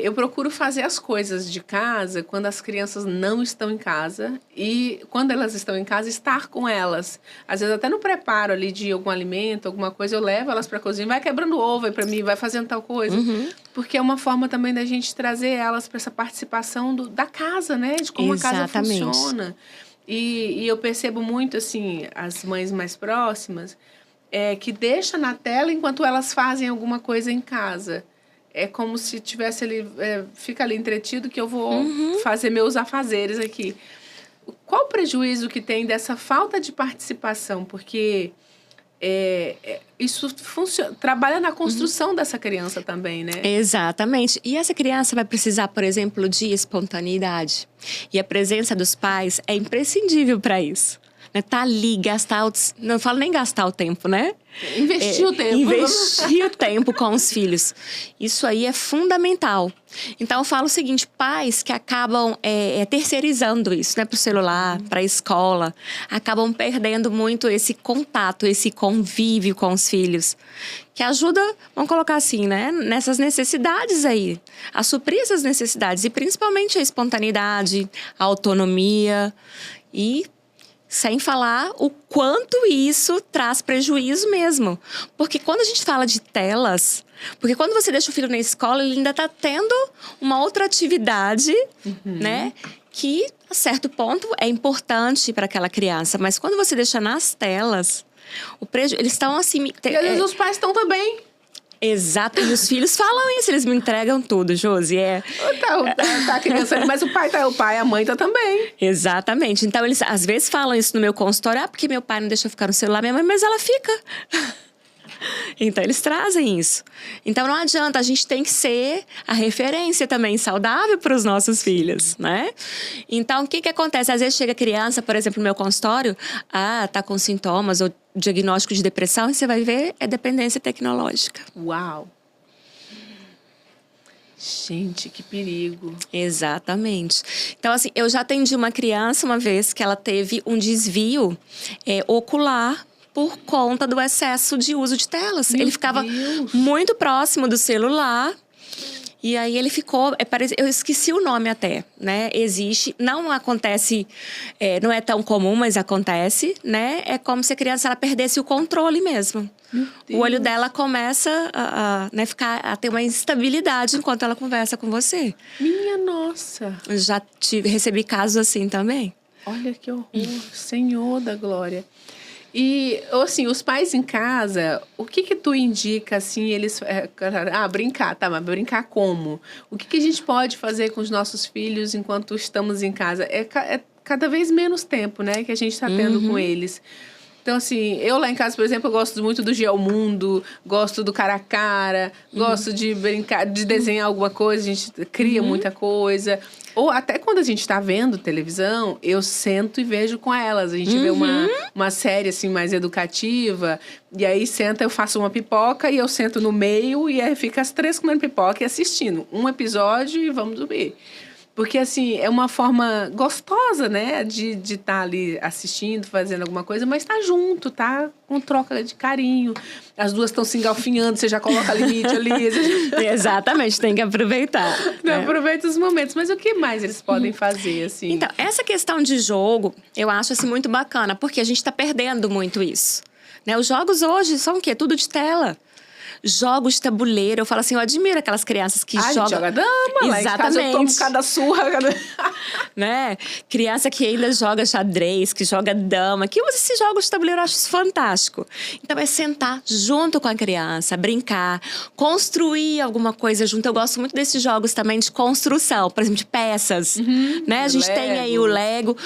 eu procuro fazer as coisas de casa quando as crianças não estão em casa e, quando elas estão em casa, estar com elas. Às vezes, até no preparo ali de algum alimento, alguma coisa, eu levo elas para a cozinha, vai quebrando ovo aí para mim, vai fazendo tal coisa. Porque é uma forma também da gente trazer elas para essa participação da casa, né? De como a casa funciona. E eu percebo muito, assim, as mães mais próximas, que deixam na tela enquanto elas fazem alguma coisa em casa. É como se tivesse ali, fica ali entretido que eu vou fazer meus afazeres aqui. Qual o prejuízo que tem dessa falta de participação? Porque isso trabalha na construção dessa criança também, né? Exatamente. E essa criança vai precisar, por exemplo, de espontaneidade. E a presença dos pais é imprescindível para isso. Tá ali, não falo nem gastar o tempo, né? Investir o tempo. Investir o tempo com os filhos. Isso aí é fundamental. Então, eu falo o seguinte, pais que acabam terceirizando isso, né? Para o celular, para a escola, acabam perdendo muito esse contato, esse convívio com os filhos. Que ajuda, vamos colocar assim, né? Nessas necessidades aí. A suprir essas necessidades. E principalmente a espontaneidade, a autonomia e... Sem falar o quanto isso traz prejuízo mesmo. Porque quando a gente fala de telas... Porque quando você deixa o filho na escola, ele ainda está tendo uma outra atividade, né? Que, a certo ponto, é importante para aquela criança. Mas quando você deixa nas telas, eles estão assim... E às vezes os pais estão também... Exato, e os filhos falam isso, eles me entregam tudo, Josi. Tá a criança ali, mas o pai, a mãe tá também. Exatamente, então eles às vezes falam isso no meu consultório, porque meu pai não deixa eu ficar no celular, minha mãe, mas ela fica. Então eles trazem isso. Então não adianta, a gente tem que ser a referência também saudável para os nossos filhos, né? Então o que acontece? Às vezes chega criança, por exemplo, no meu consultório, tá com sintomas ou diagnóstico de depressão, e você vai ver, é dependência tecnológica. Uau! Gente, que perigo. Exatamente. Então, assim, eu já atendi uma criança uma vez que ela teve um desvio ocular por conta do excesso de uso de telas. Meu Ele ficava Deus. muito próximo do celular. E aí ele ficou, eu esqueci o nome até, né? Existe, não acontece, não é tão comum, mas acontece, né? É como se a criança ela perdesse o controle mesmo. O olho dela começa né, a ter uma instabilidade enquanto ela conversa com você. Minha nossa. Já recebi casos assim também. Olha que horror. Senhor da glória. E, assim, os pais em casa, o que tu indica, assim, eles... brincar, tá, mas brincar como? O que a gente pode fazer com os nossos filhos enquanto estamos em casa? É cada vez menos tempo, né, que a gente está tendo com eles. Então, assim, eu lá em casa, por exemplo, eu gosto muito do Geomundo, gosto do cara a cara, gosto de brincar, de desenhar alguma coisa, a gente cria muita coisa. Ou até quando a gente está vendo televisão, eu sento e vejo com elas. A gente vê uma série, assim, mais educativa, e aí senta, eu faço uma pipoca e eu sento no meio e aí fica as três comendo pipoca e assistindo um episódio e vamos dormir. Porque, assim, é uma forma gostosa, né? De estar ali assistindo, fazendo alguma coisa, mas tá junto, tá? Com troca de carinho. As duas estão se engalfinhando, você já coloca limite ali. Exatamente, tem que aproveitar. Aproveita os momentos. Mas o que mais eles podem fazer, assim? Então, essa questão de jogo, eu acho, assim, muito bacana. Porque a gente tá perdendo muito isso. Né? Os jogos hoje são o quê? Tudo de tela. Jogos de tabuleiro. Eu falo assim, eu admiro aquelas crianças que jogam... A gente joga dama, lá em casa eu tomo cada surra. Né? Criança que ainda joga xadrez, que joga dama, que usa esses jogos de tabuleiro, eu acho isso fantástico. Então é sentar junto com a criança, brincar, construir alguma coisa junto. Eu gosto muito desses jogos também de construção, por exemplo, de peças. Né? A gente tem aí o Lego,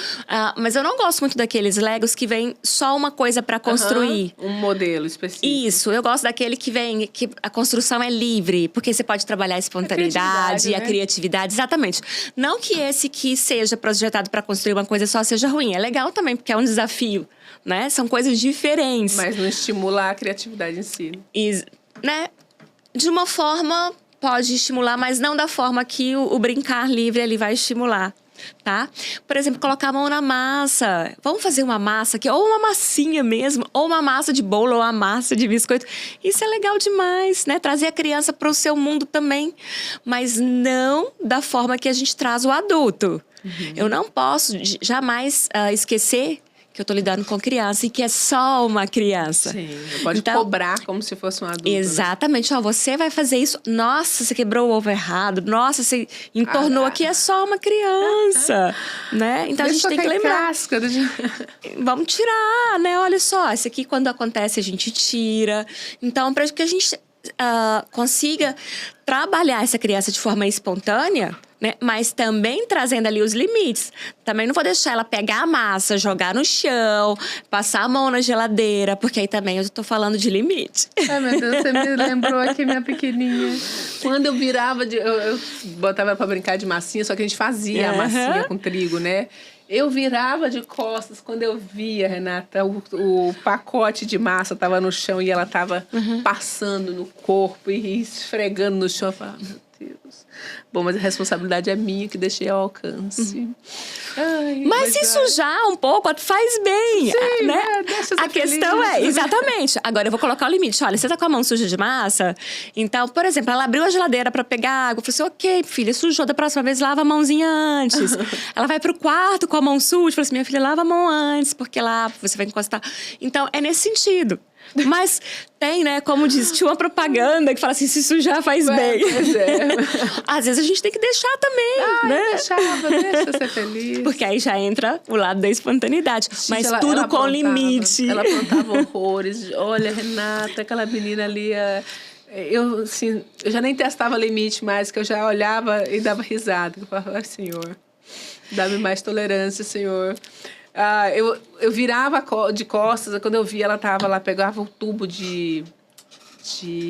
mas eu não gosto muito daqueles Legos que vem só uma coisa para construir. Um modelo específico. Isso, eu gosto daquele que vem, que a construção é livre, porque você pode trabalhar a espontaneidade e a criatividade. Exatamente. Não que esse que seja projetado para construir uma coisa só seja ruim. É legal também, porque é um desafio, né? São coisas diferentes. Mas não estimula a criatividade em si. E, né? De uma forma, pode estimular, mas não da forma que o brincar livre ele vai estimular. Tá? Por exemplo, colocar a mão na massa. Vamos fazer uma massa aqui, ou uma massinha mesmo, ou uma massa de bolo, ou uma massa de biscoito. Isso é legal demais, né? Trazer a criança para o seu mundo também. Mas não da forma que a gente traz o adulto. Eu não posso jamais esquecer que eu tô lidando com criança e que é só uma criança. Sim, pode cobrar como se fosse um adulto. Exatamente. Né? Ó, você vai fazer isso. Nossa, você quebrou o ovo errado. Nossa, você entornou aqui. É só uma criança. Né? Então, a gente tem que lembrar. Casca. Vamos tirar, né? Olha só, isso aqui quando acontece a gente tira. Então, para que a gente consiga trabalhar essa criança de forma espontânea, né? Mas também trazendo ali os limites. Também não vou deixar ela pegar a massa, jogar no chão, passar a mão na geladeira, porque aí também eu tô falando de limite. Ai, meu Deus, você me lembrou aqui, minha pequenininha. Quando eu virava, eu botava pra brincar de massinha, só que a gente fazia a massinha com trigo, né? Eu virava de costas quando eu via, Renata, o pacote de massa tava no chão e ela tava passando no corpo e esfregando no chão. Eu falava, meu Deus. Bom, mas a responsabilidade é minha, que deixei ao alcance. Ai, mas se sujar um pouco faz bem, sim, né? A questão exatamente. Agora eu vou colocar o limite. Olha, você tá com a mão suja de massa? Então, por exemplo, ela abriu a geladeira pra pegar água. Eu falei assim, ok, filha, sujou. Da próxima vez, lava a mãozinha antes. Ela vai pro quarto com a mão suja. Eu falei assim, minha filha, lava a mão antes, porque lá você vai encostar. Então, é nesse sentido. Mas tem, né, como diz, tinha uma propaganda que fala assim, se sujar faz bem. Pois é. Às vezes a gente tem que deixar também, né? Deixa ser feliz. Porque aí já entra o lado da espontaneidade. Gente, mas tudo com limite. Ela aprontava horrores. Olha, Renata, aquela menina ali... Eu já nem testava limite mais, que eu já olhava e dava risada. Eu falava, Senhor, dá-me mais tolerância, Senhor. Eu virava de costas, quando eu via ela tava lá, pegava o tubo de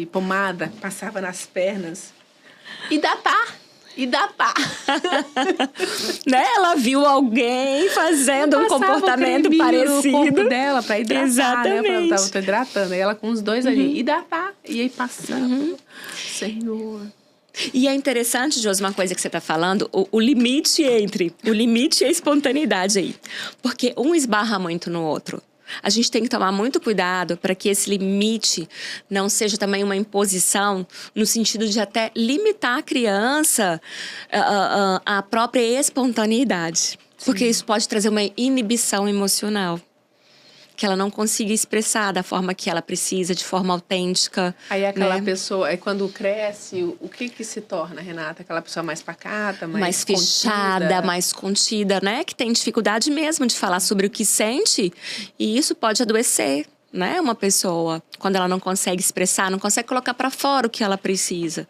pomada, passava nas pernas. E dá Né? Ela viu alguém fazendo um comportamento parecido no corpo dela para hidratar. Exatamente. Né? Eu tava hidratando. Aí ela com os dois ali. E aí passava. Senhor. E é interessante, Josi, uma coisa que você está falando, o limite entre o limite e a espontaneidade aí. Porque um esbarra muito no outro. A gente tem que tomar muito cuidado para que esse limite não seja também uma imposição, no sentido de até limitar a criança a própria espontaneidade. Porque isso pode trazer uma inibição emocional. Que ela não consiga expressar da forma que ela precisa, de forma autêntica. Aí aquela né? pessoa, aí quando cresce, o que se torna, Renata? Aquela pessoa mais pacata, mais fechada, contida. mais contida, né? Que tem dificuldade mesmo de falar sobre o que sente. E isso pode adoecer, né? Uma pessoa, quando ela não consegue expressar, não consegue colocar para fora o que ela precisa.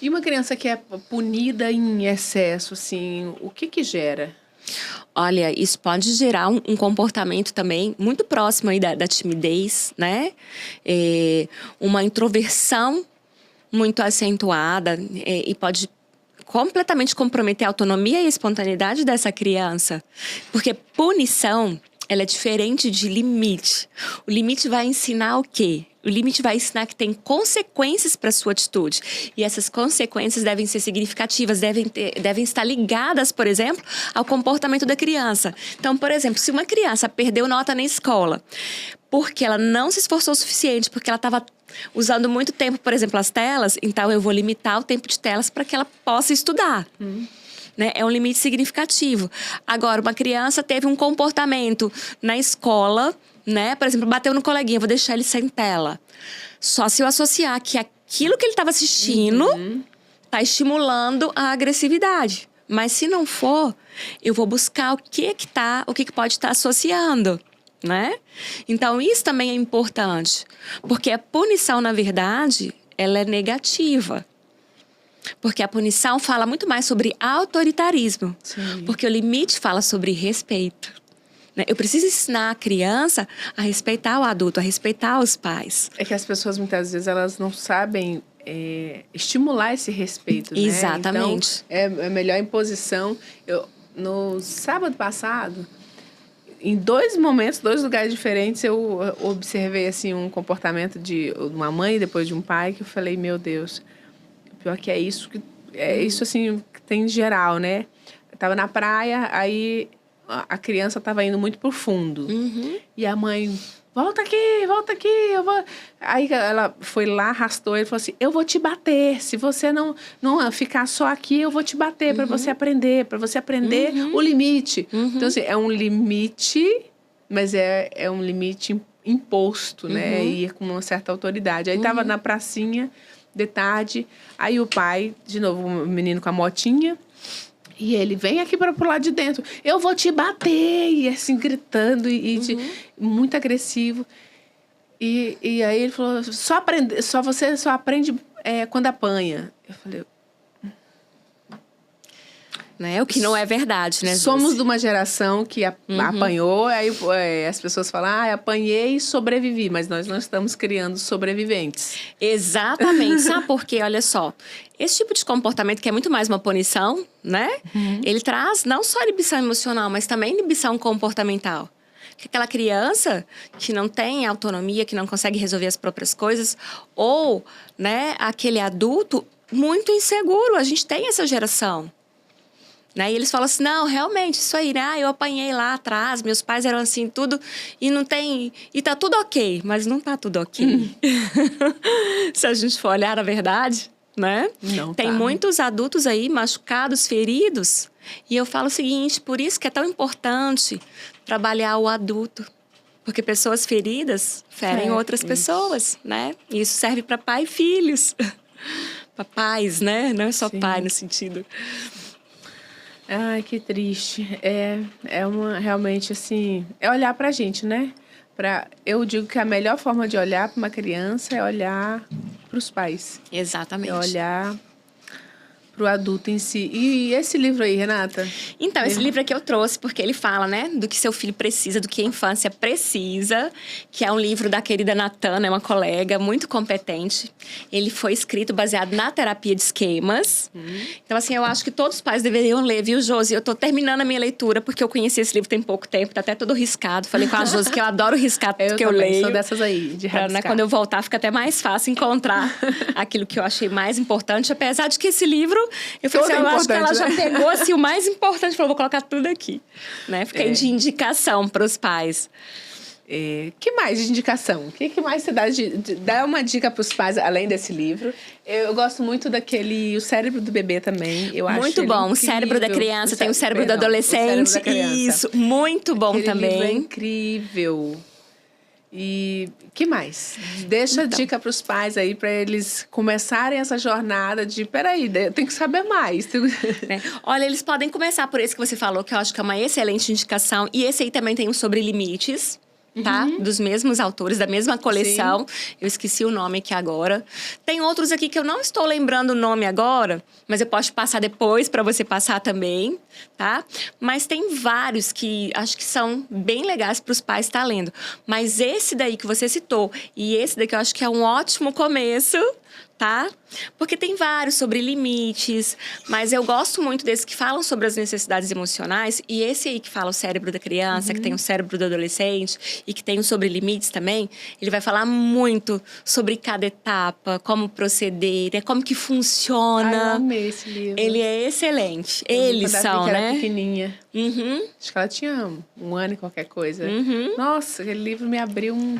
E uma criança que é punida em excesso, assim, o que gera? Olha, isso pode gerar um comportamento também muito próximo aí da timidez, né? Uma introversão muito acentuada e pode completamente comprometer a autonomia e a espontaneidade dessa criança. Porque punição, ela é diferente de limite. O limite vai ensinar o quê? O limite vai ensinar que tem consequências para a sua atitude. E essas consequências devem ser significativas, devem estar ligadas, por exemplo, ao comportamento da criança. Então, por exemplo, se uma criança perdeu nota na escola porque ela não se esforçou o suficiente, porque ela estava usando muito tempo, por exemplo, as telas, então eu vou limitar o tempo de telas para que ela possa estudar. Né? É um limite significativo. Agora, uma criança teve um comportamento na escola, né? Por exemplo, bateu no coleguinha, vou deixar ele sem tela. Só se eu associar que aquilo que ele estava assistindo está estimulando a agressividade. Mas se não for, eu vou buscar o que pode estar associando. Né? Então, isso também é importante. Porque a punição, na verdade, ela é negativa. Porque a punição fala muito mais sobre autoritarismo. Sim. Porque o limite fala sobre respeito. Né? Eu preciso ensinar a criança a respeitar o adulto, a respeitar os pais. É que as pessoas, muitas vezes, elas não sabem estimular esse respeito, né? Exatamente. Então, é melhor imposição. No sábado passado, em 2 momentos, 2 lugares diferentes, eu observei assim, um comportamento de uma mãe e depois de um pai, que eu falei, meu Deus, pior que é isso assim, que tem em geral, né? Eu tava na praia, aí a criança tava indo muito pro fundo. E a mãe, volta aqui, eu vou... Aí ela foi lá, arrastou ele e falou assim, eu vou te bater, se você não ficar só aqui, eu vou te bater para você aprender o limite. Então, assim, é um limite, mas é um limite imposto, né? E com uma certa autoridade. Aí tava na pracinha, de tarde, aí o pai, de novo, o menino com a motinha, e ele vem aqui para pro lado de dentro, eu vou te bater, e assim, gritando, muito agressivo. E aí ele falou, você só aprende quando apanha. Eu falei... Né? O que não é verdade, né? Somos de uma geração que apanhou, aí as pessoas falam, apanhei e sobrevivi, mas nós não estamos criando sobreviventes. Exatamente. Sabe por quê? Olha só, esse tipo de comportamento que é muito mais uma punição, né? Ele traz não só inibição emocional, mas também inibição comportamental. Que aquela criança que não tem autonomia, que não consegue resolver as próprias coisas, ou, né, aquele adulto muito inseguro. A gente tem essa geração. Né? E eles falam assim, não, realmente, isso aí, né? Eu apanhei lá atrás, meus pais eram assim, tudo, e não tem... E tá tudo ok, mas não tá tudo ok. Se a gente for olhar a verdade, né? Não tem muitos adultos aí machucados, feridos, e eu falo o seguinte, por isso que é tão importante trabalhar o adulto. Porque pessoas feridas ferem outras pessoas, né? E isso serve para pai e filhos. Para pais, né? Não é só pai no sentido... Ai, que triste. Realmente, assim... É olhar pra gente, né? Eu digo que a melhor forma de olhar para uma criança é olhar para os pais. Exatamente. É olhar pro adulto em si. E esse livro aí, Renata? Então, esse livro aqui eu trouxe porque ele fala, né, do que seu filho precisa, do que a infância precisa, que é um livro da querida Natana, é uma colega muito competente. Ele foi escrito baseado na terapia de esquemas. Então, assim, eu acho que todos os pais deveriam ler, viu, Josi? Eu tô terminando a minha leitura, porque eu conheci esse livro tem pouco tempo, tá até todo riscado. Falei com a Josi que eu adoro riscar tudo que eu também leio. Sou dessas aí, de rabiscar. Né, quando eu voltar, fica até mais fácil encontrar aquilo que eu achei mais importante. Apesar de que esse livro, eu falei assim, eu acho que ela já pegou assim, o mais importante, falou, vou colocar tudo aqui. Né? Fiquei de indicação para os pais. Que mais de indicação? O que mais você dá? Dá uma dica para os pais, além desse livro. Eu gosto muito daquele O Cérebro do Bebê também. Eu acho muito bom. O incrível. Cérebro da Criança, tem o Cérebro do Adolescente. O Cérebro da Criança. Isso, muito bom aquele também. Livro é incrível. E que mais? Deixa dica para os pais aí, para eles começarem essa jornada de, peraí, eu tenho que saber mais. Olha, eles podem começar por esse que você falou, que eu acho que é uma excelente indicação. E esse aí também tem um sobre limites. Tá? Dos mesmos autores, da mesma coleção. Sim. Eu esqueci o nome aqui agora. Tem outros aqui que eu não estou lembrando o nome agora, mas eu posso passar depois para você passar também, tá? Mas tem vários que acho que são bem legais para os pais estar lendo. Mas esse daí que você citou e esse daqui eu acho que é um ótimo começo, tá? Porque tem vários sobre limites, mas eu gosto muito desses que falam sobre as necessidades emocionais e esse aí que fala o cérebro da criança, que tem o cérebro do adolescente e que tem o sobre limites também, ele vai falar muito sobre cada etapa, como proceder, como que funciona. Eu amei esse livro. Ele é excelente. Eles são, né? Era pequenininha. Acho que ela tinha 1 ano e qualquer coisa. Nossa, aquele livro me abriu um...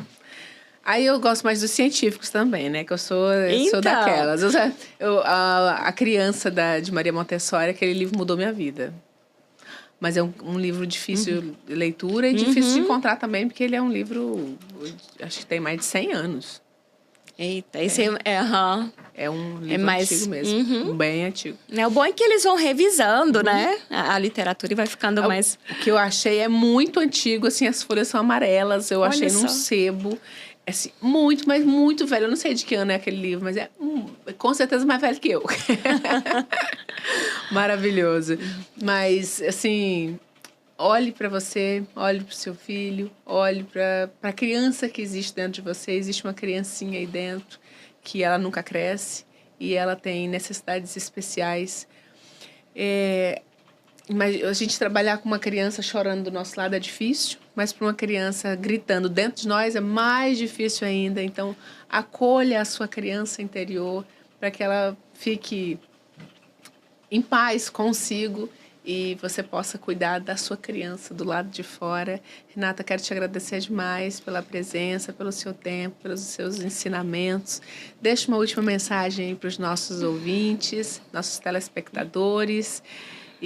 Aí eu gosto mais dos científicos também, né? Que eu sou daquelas. A criança de Maria Montessori, aquele livro mudou minha vida. Mas é um livro difícil de leitura e difícil de encontrar também, porque ele é um livro, acho que tem mais de 100 anos. Eita, esse é um livro antigo mesmo, bem antigo. O bom é que eles vão revisando, né? A literatura e vai ficando mais... O que eu achei é muito antigo, assim, as folhas são amarelas, eu achei num sebo... Assim, muito, mas muito velho. Eu não sei de que ano é aquele livro, mas é com certeza mais velho que eu. Maravilhoso. Mas, assim, olhe para você, olhe para o seu filho, olhe para a criança que existe dentro de você. Existe uma criancinha aí dentro que ela nunca cresce e ela tem necessidades especiais. Mas a gente trabalhar com uma criança chorando do nosso lado é difícil, mas para uma criança gritando dentro de nós é mais difícil ainda. Então, acolha a sua criança interior para que ela fique em paz consigo e você possa cuidar da sua criança do lado de fora. Renata, quero te agradecer demais pela presença, pelo seu tempo, pelos seus ensinamentos. Deixa uma última mensagem para os nossos ouvintes, nossos telespectadores.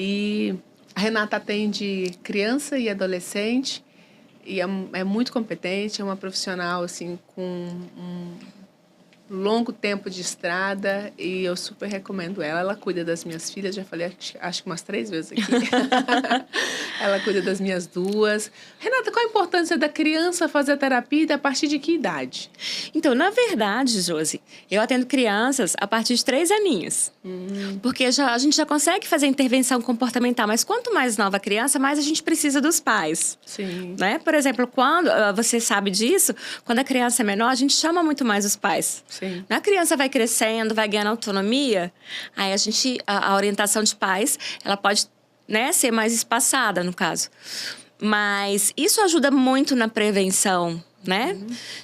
E a Renata atende criança e adolescente e é muito competente, é uma profissional assim, com um longo tempo de estrada e eu super recomendo ela. Ela cuida das minhas filhas, já falei acho que umas 3 vezes aqui. Ela cuida das minhas 2. Renata, qual a importância da criança fazer terapia e a partir de que idade? Então, na verdade, Josi, eu atendo crianças a partir de 3 aninhos. Porque a gente já consegue fazer intervenção comportamental, mas quanto mais nova a criança, mais a gente precisa dos pais. Sim. Né? Por exemplo, quando você sabe disso, quando a criança é menor, a gente chama muito mais os pais. Sim. A criança vai crescendo, vai ganhando autonomia, aí a orientação de pais, ela pode, né, ser mais espaçada, no caso. Mas isso ajuda muito na prevenção, né?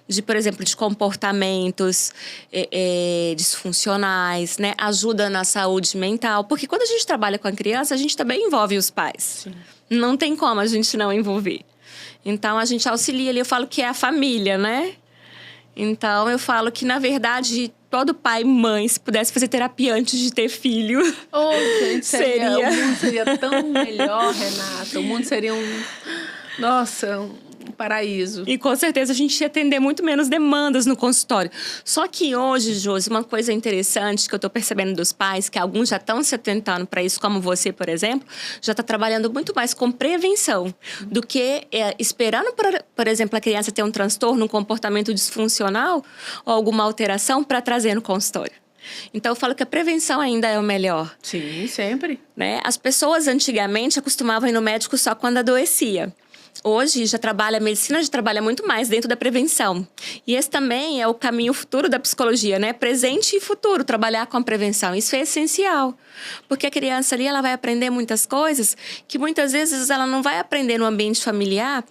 De, por exemplo, de comportamentos disfuncionais, né? Ajuda na saúde mental. Porque quando a gente trabalha com a criança, a gente também envolve os pais. Sim. Não tem como a gente não envolver. Então, a gente auxilia ali. Eu falo que é a família, né? Então, eu falo que, na verdade, todo pai e mãe, se pudesse fazer terapia antes de ter filho... Oh, gente, o mundo seria tão melhor, Renata. O mundo seria Nossa, um paraíso. E com certeza a gente ia atender muito menos demandas no consultório. Só que hoje, Josi, uma coisa interessante que eu tô percebendo dos pais, que alguns já estão se atentando para isso, como você, por exemplo, já está trabalhando muito mais com prevenção do que esperando, por exemplo, a criança ter um transtorno, um comportamento disfuncional ou alguma alteração para trazer no consultório. Então, eu falo que a prevenção ainda é o melhor. Sim, sempre. Né? As pessoas antigamente acostumavam ir no médico só quando adoecia. Hoje a medicina já trabalha muito mais dentro da prevenção. E esse também é o caminho futuro da psicologia, né? Presente e futuro, trabalhar com a prevenção. Isso é essencial. Porque a criança ali, ela vai aprender muitas coisas que muitas vezes ela não vai aprender no ambiente familiar.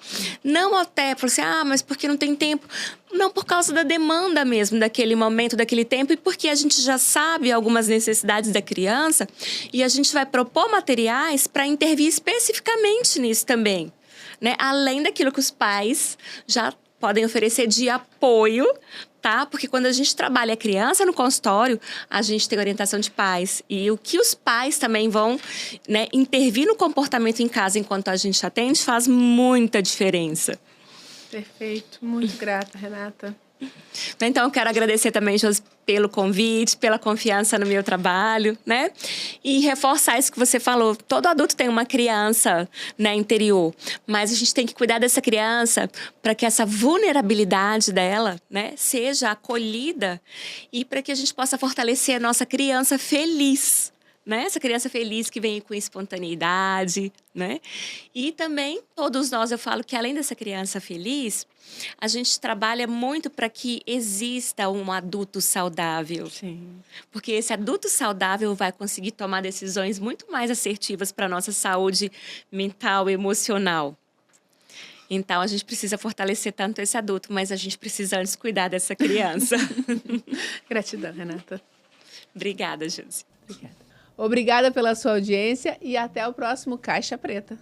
Não até, por assim, mas porque não tem tempo. Não, por causa da demanda mesmo, daquele momento, daquele tempo. E porque a gente já sabe algumas necessidades da criança. E a gente vai propor materiais para intervir especificamente nisso também. Né? Além daquilo que os pais já podem oferecer de apoio, tá? Porque quando a gente trabalha a criança no consultório, a gente tem orientação de pais. E o que os pais também vão, né, intervir no comportamento em casa enquanto a gente atende faz muita diferença. Perfeito. Muito grata, Renata. Então, eu quero agradecer também, Josi, pelo convite, pela confiança no meu trabalho, né? E reforçar isso que você falou. Todo adulto tem uma criança, né, interior. Mas a gente tem que cuidar dessa criança para que essa vulnerabilidade dela, né, seja acolhida e para que a gente possa fortalecer a nossa criança feliz. Né? Essa criança feliz que vem com espontaneidade, né? E também, todos nós, eu falo que além dessa criança feliz, a gente trabalha muito para que exista um adulto saudável. Sim. Porque esse adulto saudável vai conseguir tomar decisões muito mais assertivas para a nossa saúde mental e emocional. Então, a gente precisa fortalecer tanto esse adulto, mas a gente precisa antes cuidar dessa criança. Gratidão, Renata. Obrigada, Josi. Obrigada pela sua audiência e até o próximo Caixa Preta.